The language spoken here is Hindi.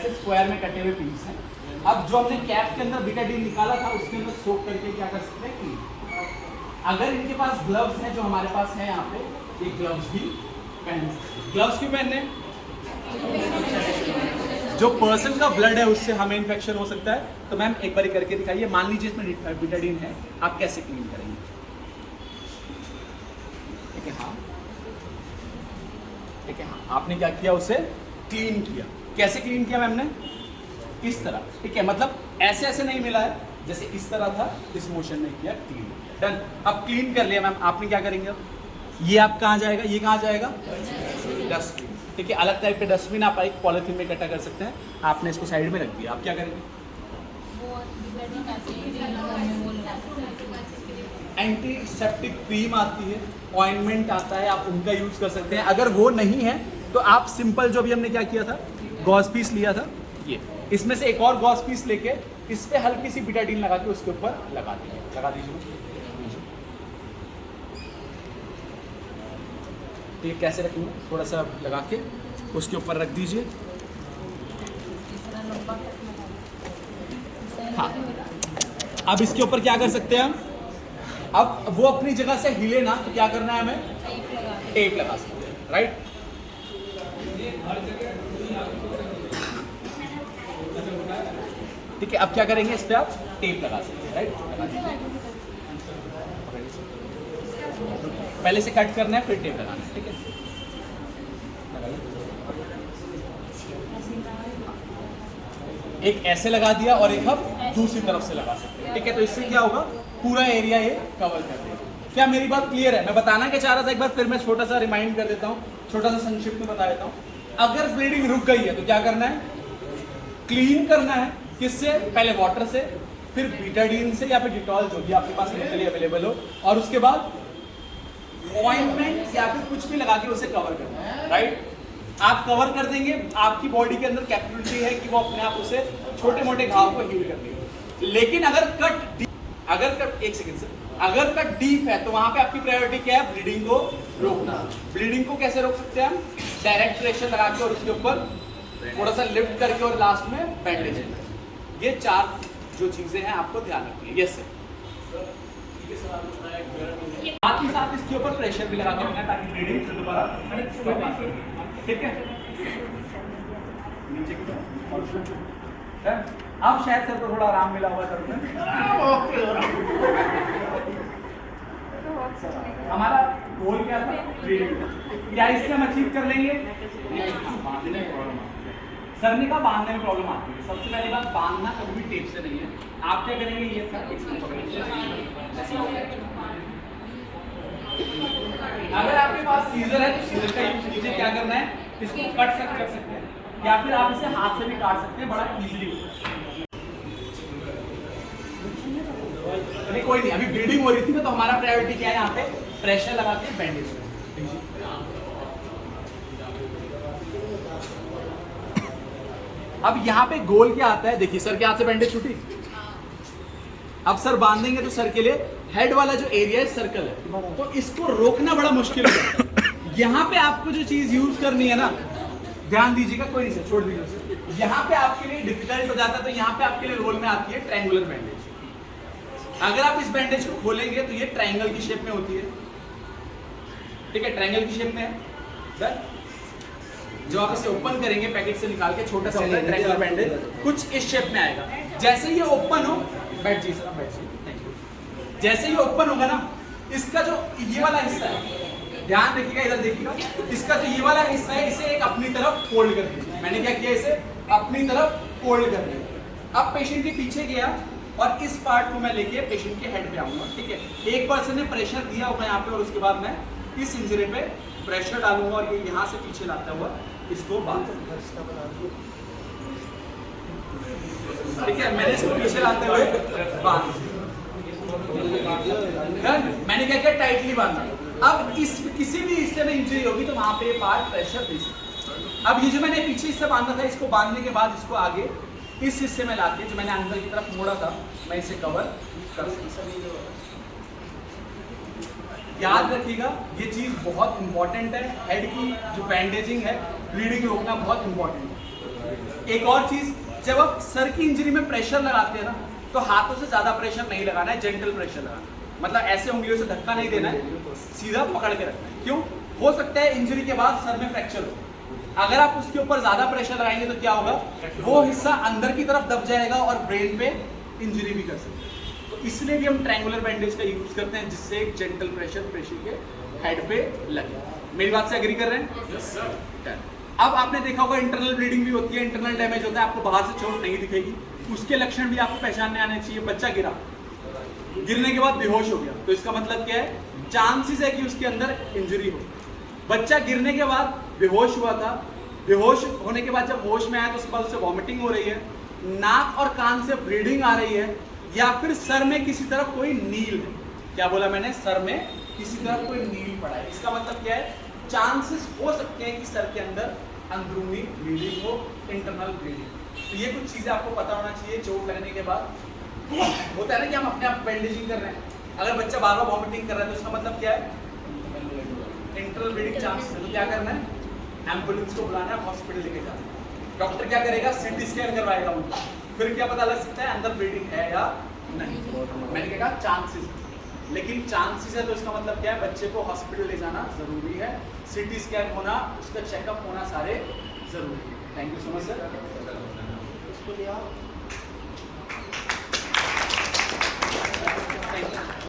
ऐसे स्क्वायर में कटे हुए पीस हैं। अब जो हमने कैप के अंदर बीटाडीन निकाला था उसके अंदर सोक करके क्या कर सकते हैं कि अगर इनके पास ग्लव्स हैं जो हमारे पास है यहाँ पे, ये ग्लव्स भी पहन सकते हैं। ग्लव्स क्यों पहनने? जो पर्सन का ब्लड है उससे हमें इन्फेक्शन हो सकता है। तो मैम एक बार करके दिखाइए। मान लीजिए इसमें बीटाडीन है, आप कैसे क्लीन करेंगे? ठीक है, हाँ ठीक है, हाँ आपने क्या किया, उसे क्लीन किया। कैसे क्लीन किया मैम ने? इस तरह, ठीक है, मतलब ऐसे ऐसे नहीं मिला है, जैसे इस तरह था, इस मोशन में किया, क्लीन। डन। अब क्लीन कर लिया मैम, आपने क्या करेंगे? अब ये आप कहाँ जाएगा, ये कहाँ जाएगा? डस्टबिन। ठीक है, अलग टाइप के डस्टबिन आप एक पॉलिथीन में इकट्ठा कर सकते हैं। आपने इसको साइड में रख दिया, आप क्या करेंगे? एंटीसेप्टिक क्रीम आती है, ऑइंटमेंट आता है, आप उनका यूज कर सकते हैं। अगर वो नहीं है तो आप सिंपल जो भी हमने क्या किया था, गॉज पीस लिया था, ये इसमें से एक और गॉज पीस लेके इस पे हल्की सी बीटाडीन लगा के उसके ऊपर लगा दीजिए। ये कैसे रखेंगे? थोड़ा सा लगा के उसके ऊपर रख दीजिए। हाँ, अब इसके ऊपर क्या कर सकते हैं हम? अब वो अपनी जगह से हिले ना, तो क्या करना है हमें? टेप लगा सकते हैं, राइट? ठीक है, अब क्या करेंगे? इस पे आप टेप लगा सकते हैं, राइट? पहले से कट करना है, फिर टेप लगाना है, ठीक है? एक ऐसे लगा दिया और एक हम दूसरी तरफ से लगा सकते हैं, ठीक है? तो इससे क्या होगा, पूरा एरिया ये कवर कर देगा। क्या मेरी बात क्लियर है? मैं बताना क्या चाह रहा था एक बार फिर मैं छोटा सा रिमाइंड कर देता हूँ, छोटा सा संक्षिप्त में बता देता हूँ। अगर ब्लीडिंग रुक गई है तो क्या करना है? क्लीन करना है। किससे? पहले वाटर से, फिर बीटाडीन से या फिर डिटॉल, जो भी आपके पास लोकली अवेलेबल हो, और उसके बाद ऑइंटमेंट या फिर कुछ भी लगा के उसे कवर करना है, राइट? आप कवर कर देंगे, आपकी बॉडी के अंदर कैपेबिलिटी है कि वो अपने आप उसे छोटे मोटे घाव को हील कर देगी। लेकिन अगर कट एक सेकंड से, अगर कट डीप है तो वहां पे आपकी प्रायोरिटी क्या है? ब्लीडिंग को रोकना। ब्लीडिंग को कैसे रोक सकते हैं हम? डायरेक्ट प्रेशर लगा के और उसके ऊपर थोड़ा सा लिफ्ट करके और लास्ट में बैंडेज। ये चार जो चीजें हैं आपको ध्यान रखनी है। यस सर, साथ ही साथ इसके ऊपर प्रेशर भी लगा के रखना ताकि ब्लीडिंग से दोबारा, ठीक है? नीचे की तरफ। अब शायद सर को थोड़ा आराम मिला हुआ सर में। हमारा गोल क्या था? ब्लीडिंग। क्या इससे हम अचीव कर लेंगे? सरने का बांधने में प्रॉब्लम आती है। सबसे पहली बात, बांधना कभी भी टेप से नहीं है। आप क्या करेंगे? ये अगर आपके पास सीजर है तो सीजर का यूज कीजिए। क्या करना है? इसको कट कर सकते हैं या फिर आप इसे हाथ से भी काट सकते हैं, बड़ा इजीली होता है। नहीं कोई नहीं, अभी ब्लीडिंग हो रही थी ना, तो हमारा प्रायोरिटी क्या है? यहाँ पे प्रेशर लगा के बैंडेज। अब यहाँ पे गोल क्या आता है? देखिए सर के हाथ से बैंडेज छूटी। अब सर बांधेंगे तो सर के लिए हेड वाला जो एरिया है सर्कल है, तो इसको रोकना बड़ा मुश्किल है। यहाँ पे आपको जो चीज यूज करनी है ना, ध्यान दीजिएगा, कोई नहीं सर छोड़ दीजिए उसे। यहाँ पे आपके लिए डिफिकल्ट हो जाता है, तो यहाँ पे आपके लिए रोल में आती है ट्रायंगुलर बैंडेज। अगर आप इस बैंडेज को खोलेंगे तो ये ट्रायंगल की शेप में होती है, ठीक है? ट्रायंगल की शेप में है। जो आप इसे ओपन करेंगे पैकेट से निकाल के, छोटा सा होता है ट्रायंगुलर बैंडेज, कुछ इस शेप में आएगा। जैसे ये ओपन हो, बैठ जाइए सर, बैठ जाइए, थैंक यू। जैसे ये ओपन होगा ना, इसका जो ये वाला हिस्सा है, ध्यान रखिएगा, इधर देखिएगा, इसका जो ये वाला हिस्सा है इसे एक अपनी तरफ फोल्ड कर दीजिए। मैंने क्या किया? इसे अपनी तरफ फोल्ड कर दिया। अब पेशेंट के पीछे गया और इस पार्ट को मैं लेके पेशेंट के हेड पे आऊंगा, ठीक है? एक पर्सन ने प्रेशर दिया होगा यहाँ पे और उसके बाद मैं इस इंजरी पे प्रेशर डालूंगा और ये यहाँ से पीछे लाता हुआ इसको बांध, ठीक है? मैंने इसको पीछे लाते हुए बांध, मैंने क्या किया? टाइटली बांधा। अब इस किसी भी हिस्से में इंजरी होगी तो वहां पे पार्ट प्रेशर दे सकता। अब ये जो मैंने पीछे हिस्सा बांधा था, इसको बांधने के बाद इसको आगे इस हिस्से में लाके जो मैंने अंदर की तरफ मोड़ा था, मैं इसे कवर कर सकता। याद रखिएगा, ये चीज बहुत इंपॉर्टेंट है। हेड की जो बैंडेजिंग है, ब्लीडिंग रोकना बहुत इंपॉर्टेंट है। एक और चीज, जब आप सर की इंजरी में प्रेशर लगाते हैं ना, तो हाथों से ज्यादा प्रेशर नहीं लगाना है, जेंटल प्रेशर लगाना है। मतलब ऐसे उंगलियों से धक्का नहीं देना है, सीधा पकड़ के रखना है। क्यों? हो सकता है इंजरी के बाद सर में फ्रैक्चर हो। अगर आप उसके ऊपर ज्यादा प्रेशर लगाएंगे तो क्या होगा, वो हिस्सा अंदर की तरफ दब जाएगा और ब्रेन पे इंजरी भी कर सकते हैं। तो इसलिए भी हम ट्रायंगुलर बैंडेज का यूज करते हैं, जिससे एक जेंटल प्रेशर पेशेंट के हेड पे लगे। मेरी बात से एग्री कर रहे हैं? Yes sir. अब आपने देखा होगा इंटरनल ब्लीडिंग भी होती है, इंटरनल डैमेज होता है, आपको बाहर से चोट नहीं दिखेगी, उसके लक्षण भी आपको पहचानने आने चाहिए। बच्चा गिरा, गिरने के बाद बेहोश हो गया, तो इसका मतलब क्या है, चांसेस है कि उसके अंदर इंजरी हो। बच्चा गिरने के बाद बेहोश हुआ था, बेहोश होने के बाद जब होश में आया तो उसके बाद उससे वॉमिटिंग हो रही है, नाक और कान से ब्लीडिंग आ रही है, या फिर सर में किसी तरफ कोई नील है। क्या बोला मैंने? सर में किसी तरफ कोई नील पड़ा है। इसका मतलब क्या है, चांसेस हो सकते हैं कि सर के अंदर अंदरूनी ब्लीडिंग हो, इंटरनल ब्लीडिंग। तो ये कुछ चीजें आपको पता होना चाहिए चोट लगने के बाद। होता है ना कि हम अपने आप बैंडेजिंग कर रहे हैं, अगर बच्चा बार बार वॉमिटिंग कर रहा है तो इसका मतलब क्या है, इंटरनल ब्लीडिंग चांसेस है। तो क्या करना है, एम्बुलेंस को बुलाना है, हॉस्पिटल लेके जाना है। डॉक्टर क्या करेगा, सीटी स्कैन करवाएगा उनको, फिर क्या पता लग सकता है अंदर ब्लीडिंग है या नहीं। मैंने कहा चांसेस, लेकिन चांसेस है तो इसका मतलब क्या है, बच्चे को हॉस्पिटल ले जाना जरूरी है, सीटी स्कैन होना, उसका चेकअप होना सारे जरूरी है। Thank you so much sir.